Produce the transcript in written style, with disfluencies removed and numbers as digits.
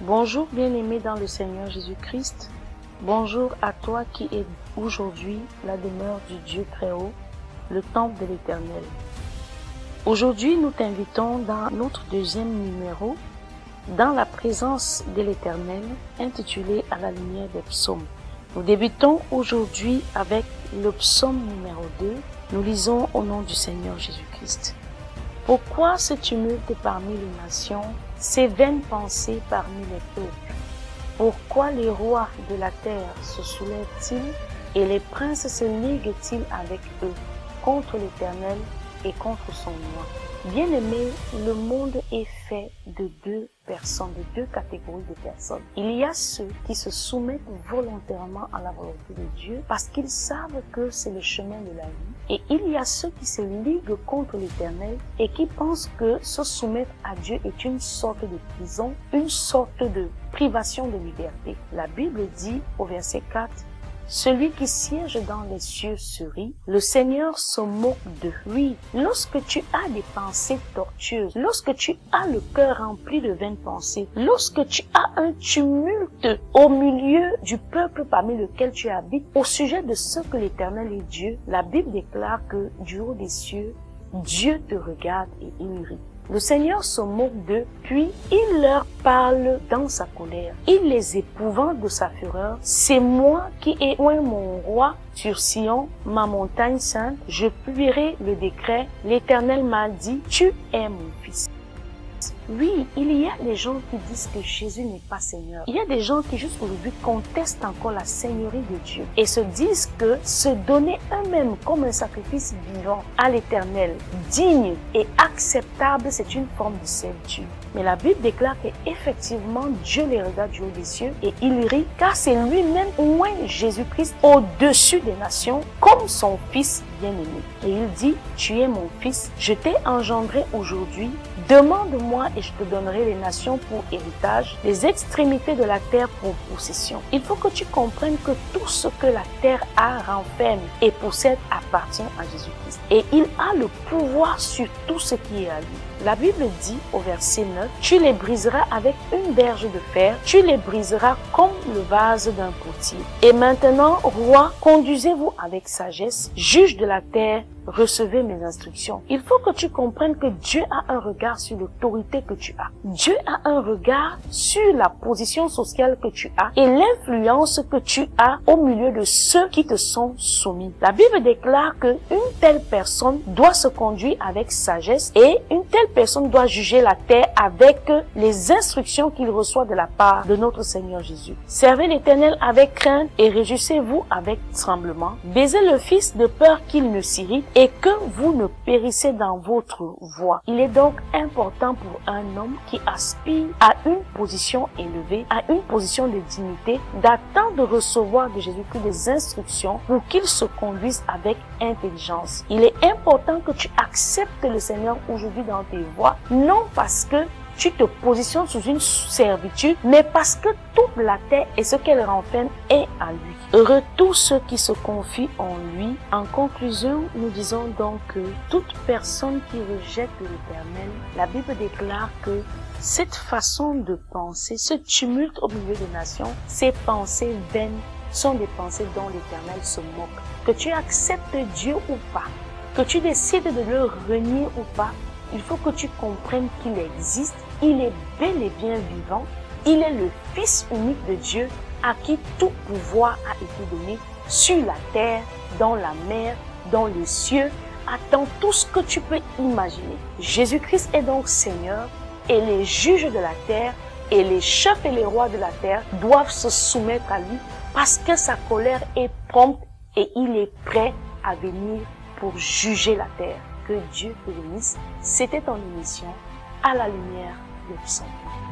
Bonjour bien-aimé dans le Seigneur Jésus-Christ. Bonjour à toi qui es aujourd'hui la demeure du Dieu très haut, le temple de l'Éternel. Aujourd'hui, nous t'invitons dans notre deuxième numéro, dans la présence de l'Éternel, intitulé à la lumière des psaumes. Nous débutons aujourd'hui avec le psaume numéro 2. Nous lisons au nom du Seigneur Jésus-Christ. Pourquoi ce tumulte parmi les nations, ces vaines pensées parmi les peuples? Pourquoi les rois de la terre se soulèvent-ils et les princes se liguent-ils avec eux contre l'Éternel et contre son nom? Bien-aimé, le monde est fait de deux personnes, de deux catégories de personnes. Il y a ceux qui se soumettent volontairement à la volonté de Dieu parce qu'ils savent que c'est le chemin de la vie. Et il y a ceux qui se liguent contre l'Éternel et qui pensent que se soumettre à Dieu est une sorte de prison, une sorte de privation de liberté. La Bible dit au verset 4, celui qui siège dans les cieux se rit, le Seigneur se moque d'eux. Oui, lorsque tu as des pensées tortueuses, lorsque tu as le cœur rempli de vaines pensées, lorsque tu as un tumulte au milieu du peuple parmi lequel tu habites, au sujet de ce que l'Éternel est Dieu, la Bible déclare que du haut des cieux, Dieu te regarde et il rit. Le Seigneur se moque d'eux, puis il leur parle dans sa colère. Il les épouvante de sa fureur. C'est moi qui ai oint mon roi sur Sion, ma montagne sainte. Je publierai le décret. L'Éternel m'a dit, tu es mon fils. Oui, il y a des gens qui disent que Jésus n'est pas Seigneur. Il y a des gens qui jusqu'aujourd'hui contestent encore la Seigneurie de Dieu et se disent que se donner eux-mêmes comme un sacrifice vivant à l'Éternel, digne et acceptable, c'est une forme de servitude. Mais la Bible déclare qu'effectivement Dieu les regarde du haut des cieux et il rit car c'est lui-même oint Jésus-Christ au-dessus des nations comme son fils bien-aimé. Et il dit, tu es mon fils, je t'ai engendré aujourd'hui, demande-moi et je te donnerai les nations pour héritage, les extrémités de la terre pour possession. Il faut que tu comprennes que tout ce que la terre a, renferme et possède appartient à Jésus-Christ. Et il a le pouvoir sur tout ce qui est à lui. La Bible dit au verset 9, tu les briseras avec une berge de fer, tu les briseras comme le vase d'un potier. Et maintenant, roi, conduisez-vous avec sagesse, juge de la terre, recevez mes instructions. Il faut que tu comprennes que Dieu a un regard sur l'autorité que tu as. Dieu a un regard sur la position sociale que tu as et l'influence que tu as au milieu de ceux qui te sont soumis. La Bible déclare que une telle personne doit se conduire avec sagesse et une telle personne doit juger la terre avec les instructions qu'il reçoit de la part de notre Seigneur Jésus. Servez l'Éternel avec crainte et réjouissez-vous avec tremblement. Baisez le Fils de peur qu'il ne s'irrite et que vous ne périssez dans votre voie. Il est donc important pour un homme qui aspire à une position élevée, à une position de dignité, d'attendre de recevoir de Jésus-Christ des instructions pour qu'il se conduise avec intelligence. Il est important que tu acceptes le Seigneur aujourd'hui dans tes voies, non parce que tu te positionnes sous une servitude, mais parce que toute la terre et ce qu'elle renferme est à lui. Heureux tous ceux qui se confient en lui. En conclusion, nous disons donc que toute personne qui rejette l'Éternel, la Bible déclare que cette façon de penser, ce tumulte au milieu des nations, ces pensées vaines sont des pensées dont l'Éternel se moque. Que tu acceptes Dieu ou pas, que tu décides de le renier ou pas, il faut que tu comprennes qu'il existe, il est bel et bien vivant, il est le Fils unique de Dieu à qui tout pouvoir a été donné sur la terre, dans la mer, dans les cieux, dans tout ce que tu peux imaginer. Jésus-Christ est donc Seigneur et les juges de la terre et les chefs et les rois de la terre doivent se soumettre à lui parce que sa colère est prompte et il est prêt à venir pour juger la terre. Que Dieu te bénisse. C'était ton émission à la lumière de son nom.